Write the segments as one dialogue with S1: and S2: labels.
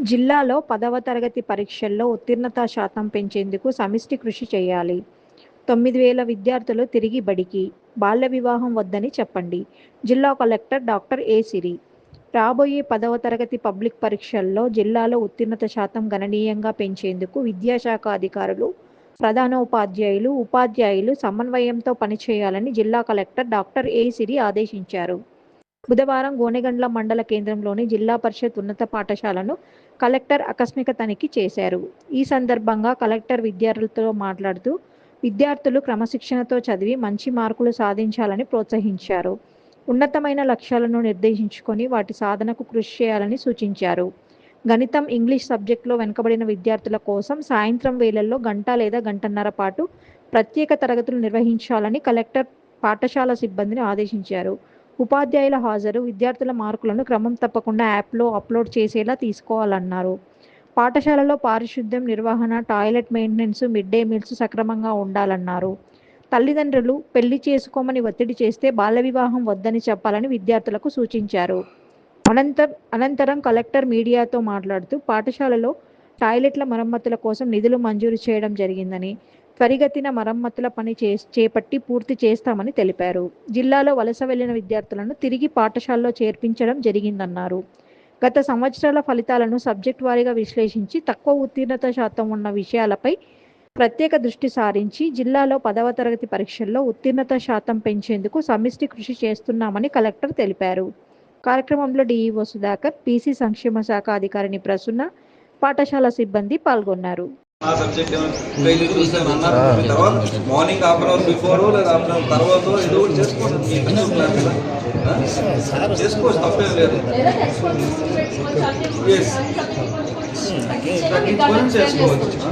S1: జిల్లాలో 10వ తరగతి పరీక్షల్లో ఉత్తీర్ణతా శాతం పెంచేందుకు సమిష్టి కృషి చేయాలి. 9,000 విద్యార్థులు తిరిగి బడికి. బాల్య వివాహం వద్దని చెప్పండి. జిల్లా కలెక్టర్ డాక్టర్ ఏ. సిరి. రాబోయే 10వ తరగతి పబ్లిక్ పరీక్షల్లో జిల్లాలో ఉత్తీర్ణత శాతం గణనీయంగా పెంచేందుకు విద్యాశాఖ అధికారులు, ప్రధానోపాధ్యాయులు, ఉపాధ్యాయులు సమన్వయంతో పనిచేయాలని జిల్లా కలెక్టర్ డాక్టర్ ఏ. సిరి ఆదేశించారు. బుధవారం గోనెగండ్ల మండల కేంద్రంలోని జిల్లా పరిషత్ ఉన్నత పాఠశాలను కలెక్టర్ ఆకస్మిక తనిఖీ చేశారు. ఈ సందర్భంగా కలెక్టర్ విద్యార్థులతో మాట్లాడుతూ, విద్యార్థులు క్రమశిక్షణతో చదివి మంచి మార్కులు సాధించాలని ప్రోత్సహించారు. ఉన్నతమైన లక్ష్యాలను నిర్దేశించుకొని వాటి సాధనకు కృషి చేయాలని సూచించారు. గణితం, ఇంగ్లీష్ సబ్జెక్టులో వెనుకబడిన విద్యార్థుల కోసం సాయంత్రం వేళల్లో గంట లేదా గంటన్నర పాటు ప్రత్యేక తరగతులు నిర్వహించాలని కలెక్టర్ పాఠశాల సిబ్బందిని ఆదేశించారు. ఉపాధ్యాయుల హాజరు, విద్యార్థుల మార్కులను క్రమం తప్పకుండా యాప్లో అప్లోడ్ చేసేలా తీసుకోవాలన్నారు. పాఠశాలలో పారిశుద్ధ్యం, నిర్వహణ, toilet maintenance, mid day meals సక్రమంగా ఉండాలన్నారు. తల్లిదండ్రులు పెళ్లి చేసుకోమని ఒత్తిడి చేస్తే బాల్య వివాహం వద్దని చెప్పాలని విద్యార్థులకు సూచించారు. అనంతరం కలెక్టర్ మీడియాతో మాట్లాడుతూ, పాఠశాలలో టాయిలెట్ల మరమ్మతుల కోసం నిధులు మంజూరు చేయడం జరిగిందని, త్వరితగతిన మరమ్మతుల పని చేపట్టి పూర్తి చేస్తామని తెలిపారు. జిల్లాలో వలస వెళ్లిన విద్యార్థులను తిరిగి పాఠశాలలో చేర్పించడం జరిగిందన్నారు. గత సంవత్సరాల ఫలితాలను సబ్జెక్ట్ వారీగా విశ్లేషించి తక్కువ ఉత్తీర్ణత శాతం ఉన్న విషయాలపై ప్రత్యేక దృష్టి సారించి జిల్లాలో 10వ తరగతి పరీక్షల్లో ఉత్తీర్ణత శాతం పెంచేందుకు సమిష్టి కృషి చేస్తున్నామని కలెక్టర్ తెలిపారు. కార్యక్రమంలో డిఈఓ సుధాకర్, పీసీ సంక్షేమ శాఖ అధికారిని ప్రసన్న, పాఠశాల సిబ్బంది పాల్గొన్నారు.
S2: మార్నింగ్ హాఫ్ అవర్ బిఫోర్ లేదా హాఫ్ అవర్ తర్వాత ఏదో ఒకటి చేసుకోవచ్చు, తప్పేం లేదు. చేసుకోవచ్చు.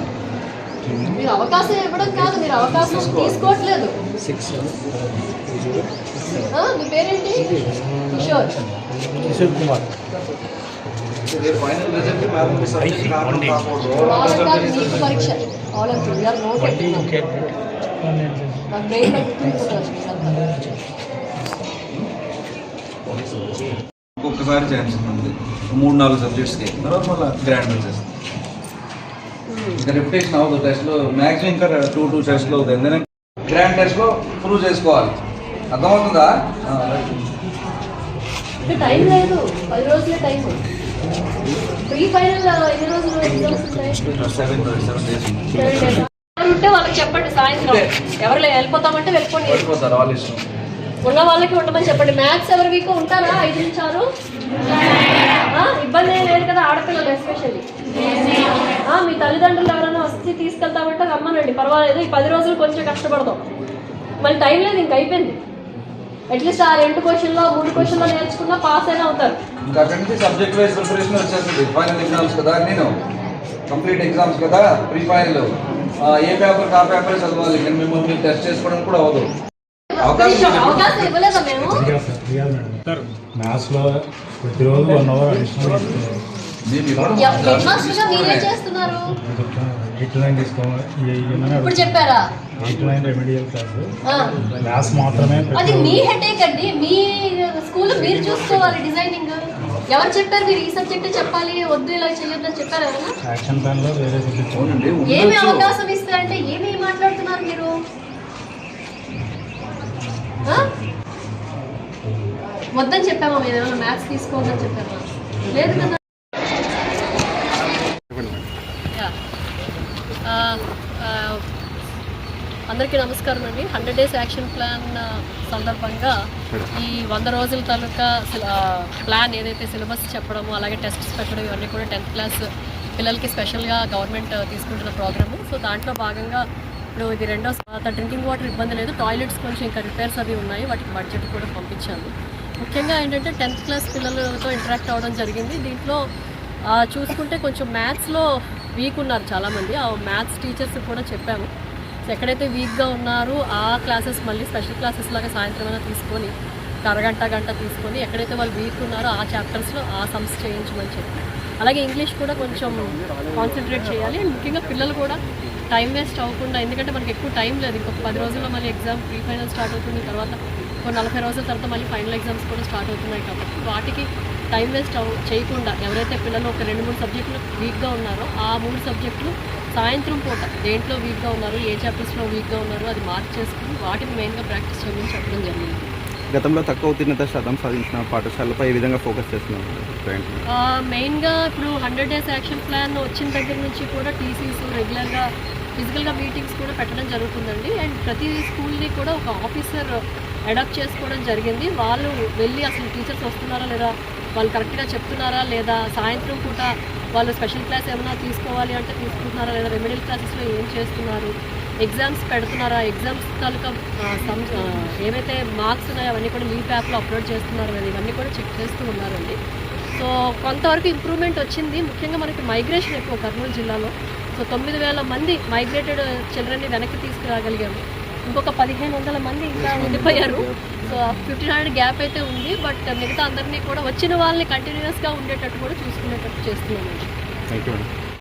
S3: మీరు అవకాశం ఇవ్వడం కాదు, మీరు అవకాశం తీసుకోవట్లేదు. మీ పేరేంటి? కిషోర్ కుమార్. పరీక్ష
S2: ఒక్కొక్కసారి ఛాన్స్ ఉంది 3-4 సబ్జెక్ట్స్కి, తర్వాత మళ్ళీ గ్రాండ్ వచ్చేస్తుంది. ఇంకా రిపిటేషన్ అవ్వదు టెస్ట్లో, మ్యాక్సిమం ఇంకా 2 టెస్ట్లో అవుతుంది. ఎందుకంటే గ్రాండ్ టెస్ట్లో ప్రూవ్ చేసుకోవాలి. అర్థమవుతుందా?
S3: టైం లేదు, 10 రోజులే టైం. ప్రీ ఫైనల్ ఎన్ని రోజులు ఎగ్జామ్స్ ఉంటాయి?
S2: 7 days
S3: ఉంటే వాళ్ళకి చెప్పండి, సాయంత్రం ఎవరు వెళ్ళిపోతామంటే వెళ్ళిపోతారు,
S2: వాళ్ళ ఇష్టం.
S3: ఉన్న వాళ్ళకి ఉండమని చెప్పండి. మ్యాథ్స్ ఎవరి వీక్ ఉంటారా? 5 నుంచి 6 ఇబ్బంది ఏం లేదు కదా, ఆడపిల్లలు ఎస్పెషల్లీ. మీ తల్లిదండ్రులు ఎవరైనా వచ్చి తీసుకెళ్తామంటే రమ్మనండి, పర్వాలేదు. ఈ 10 రోజులు కొంచెం కష్టపడదాం, మళ్ళీ టైం లేదు, ఇంక అయిపోయింది. అట్లీస్ట్ ఆ 2 క్వశ్చన్లో 3 క్వశ్చన్లో నేర్చుకున్నా పాస్ అయినా అవుతారు.
S2: ఇంకా అక్కడి నుంచి సబ్జెక్ట్ వైజ్ ప్రిపరేషన్ వచ్చేస్తుంది. ఫైనల్ ఎగ్జామ్స్ కదా, నేను కంప్లీట్ ఎగ్జామ్స్ కదా, ప్రీ ఫైనల్ ఏ పేపర్ ఆ పేపర్ చదవాలి. నేను మిమ్మల్ని టెస్ట్ చేసుకోవడం కూడా అవ్వదు.
S3: అవకాశం ఇవ్వలేదా మేము?
S4: మ్యాథ్స్లో ప్రతిరోజు 1 అవర్ అడిషనల్
S3: మీరేం చేస్తున్నారు?
S4: 8-9 తీసుకోవాలి.
S3: ఇప్పుడు చెప్పారా?
S4: 8-9 రెమెడియల్ క్లాస్, మ్యాథ్స్ మాత్రమే.
S3: అది మీ హెడేక్ అండి, మీ స్కూల్ మీరు చూసుకోవాలి. డిజైనింగ్ ఎవరు చెప్పారు? మీరు ఈ సబ్జెక్ట్ చెప్పాలి, వద్దు ఇలా చేయొద్దని చెప్పారు ఎవరన్నా?
S4: యాక్షన్ ప్లాన్లో వేరే సబ్జెక్ట్.
S3: ఏమి అవకాశం ఇస్తారంటే ఏమి మాట్లాడుతున్నారు మీరు? వద్దని చెప్పామా? మీరు ఏమైనా మ్యాథ్స్ తీసుకోవద్దని చెప్పామా? లేదు కదా. అందరికీ నమస్కారం అండి. 100 days యాక్షన్ ప్లాన్ సందర్భంగా ఈ 100 రోజుల తాలూకా ప్లాన్ ఏదైతే సిలబస్ చెప్పడము, అలాగే టెస్ట్స్ పెట్టడం, ఇవన్నీ కూడా 10th క్లాస్ పిల్లలకి స్పెషల్గా గవర్నమెంట్ తీసుకుంటున్న ప్రోగ్రాము. సో దాంట్లో భాగంగా ఇప్పుడు ఇది రెండో డ్రింకింగ్ వాటర్ ఇబ్బంది లేదు, టాయిలెట్స్ కొంచెం ఇంకా రిపేర్స్ అవి ఉన్నాయి, వాటికి బడ్జెట్ కూడా పంపించాను. ముఖ్యంగా ఏంటంటే 10th క్లాస్ పిల్లలతో ఇంటరాక్ట్ అవ్వడం జరిగింది. దీంట్లో చూసుకుంటే కొంచెం మ్యాథ్స్లో వీక్ ఉన్నారు చాలామంది. ఆ మ్యాథ్స్ టీచర్స్ కూడా చెప్పాము, సో ఎక్కడైతే వీక్గా ఉన్నారో ఆ క్లాసెస్ మళ్ళీ స్పెషల్ క్లాసెస్ లాగా సాయంత్రం అయినా తీసుకొని గంట తీసుకొని ఎక్కడైతే వాళ్ళు వీక్ ఉన్నారో ఆ చాప్టర్స్లో ఆ సమ్స్ చేయించమని చెప్పి, అలాగే ఇంగ్లీష్ కూడా కొంచెం కాన్సన్ట్రేట్ చేయాలి. అండ్ ముఖ్యంగా పిల్లలు కూడా టైం వేస్ట్ అవ్వకుండా, ఎందుకంటే మనకి ఎక్కువ టైం లేదు, ఇంకొక 10 రోజుల్లో మళ్ళీ ఎగ్జామ్ ప్రీ ఫైనల్ స్టార్ట్ అవుతుంది. తర్వాత ఇంకో 40 రోజుల తర్వాత మళ్ళీ ఫైనల్ ఎగ్జామ్స్ కూడా స్టార్ట్ అవుతున్నాయి కాబట్టి వాటికి టైం వేస్ట్ చేయకుండా ఎవరైతే పిల్లలు ఒక 2-3 సబ్జెక్టులు వీక్గా ఉన్నారో ఆ 3 సబ్జెక్టులు సాయంత్రం పూట దేంట్లో వీక్గా ఉన్నారు, ఏ చాప్టర్స్లో వీక్గా ఉన్నారు అది మార్క్ చేసుకుని వాటిని మెయిన్గా ప్రాక్టీస్ చేయమని చెప్పడం జరిగింది.
S5: గతంలో తక్కువ ఉత్తీర్ణత శాతం సాధించిన పాఠశాలపై ఏ విధంగా ఫోకస్ చేస్తున్నారు?
S3: మెయిన్గా ఇప్పుడు 100 డేస్ యాక్షన్ ప్లాన్ వచ్చిన దగ్గర నుంచి కూడా టీసీస్ రెగ్యులర్గా ఫిజికల్గా మీటింగ్స్ కూడా పెట్టడం జరుగుతుందండి. అండ్ ప్రతి స్కూల్ని కూడా ఒక ఆఫీసర్ అడాప్ట్ చేసుకోవడం జరిగింది. వాళ్ళు వెళ్ళి అసలు టీచర్స్ వస్తున్నారా లేదా, వాళ్ళు కరెక్ట్గా చెప్తున్నారా లేదా, సాయంత్రం పూట వాళ్ళు స్పెషల్ క్లాస్ ఏమైనా తీసుకోవాలి అంటే తీసుకుంటున్నారా లేదా, రెమెడియల్ క్లాసెస్లో ఏం చేస్తున్నారు, ఎగ్జామ్స్ పెడుతున్నారా, ఎగ్జామ్స్ తాలూకా ఏవైతే మార్క్స్ ఉన్నాయో అవన్నీ కూడా లీవ్ యాప్లో అప్లోడ్ చేస్తున్నారు కదా, ఇవన్నీ కూడా చెక్ చేస్తూ ఉన్నారండి. సో కొంతవరకు ఇంప్రూవ్మెంట్ వచ్చింది. ముఖ్యంగా మనకి మైగ్రేషన్ ఎక్కువ కర్నూలు జిల్లాలో. సో 9,000 మంది మైగ్రేటెడ్ చిల్డ్రన్ని వెనక్కి తీసుకురాగలిగాము. ఇంకొక 1,500 మంది ఇంకా ఉండిపోయారు. సో 1,500 గ్యాప్ అయితే ఉంది. బట్ మిగతా అందరినీ కూడా వచ్చిన వాళ్ళని కంటిన్యూస్గా ఉండేటట్టు కూడా చూసుకునేటట్టు చేస్తున్నామండి.
S5: Thank you.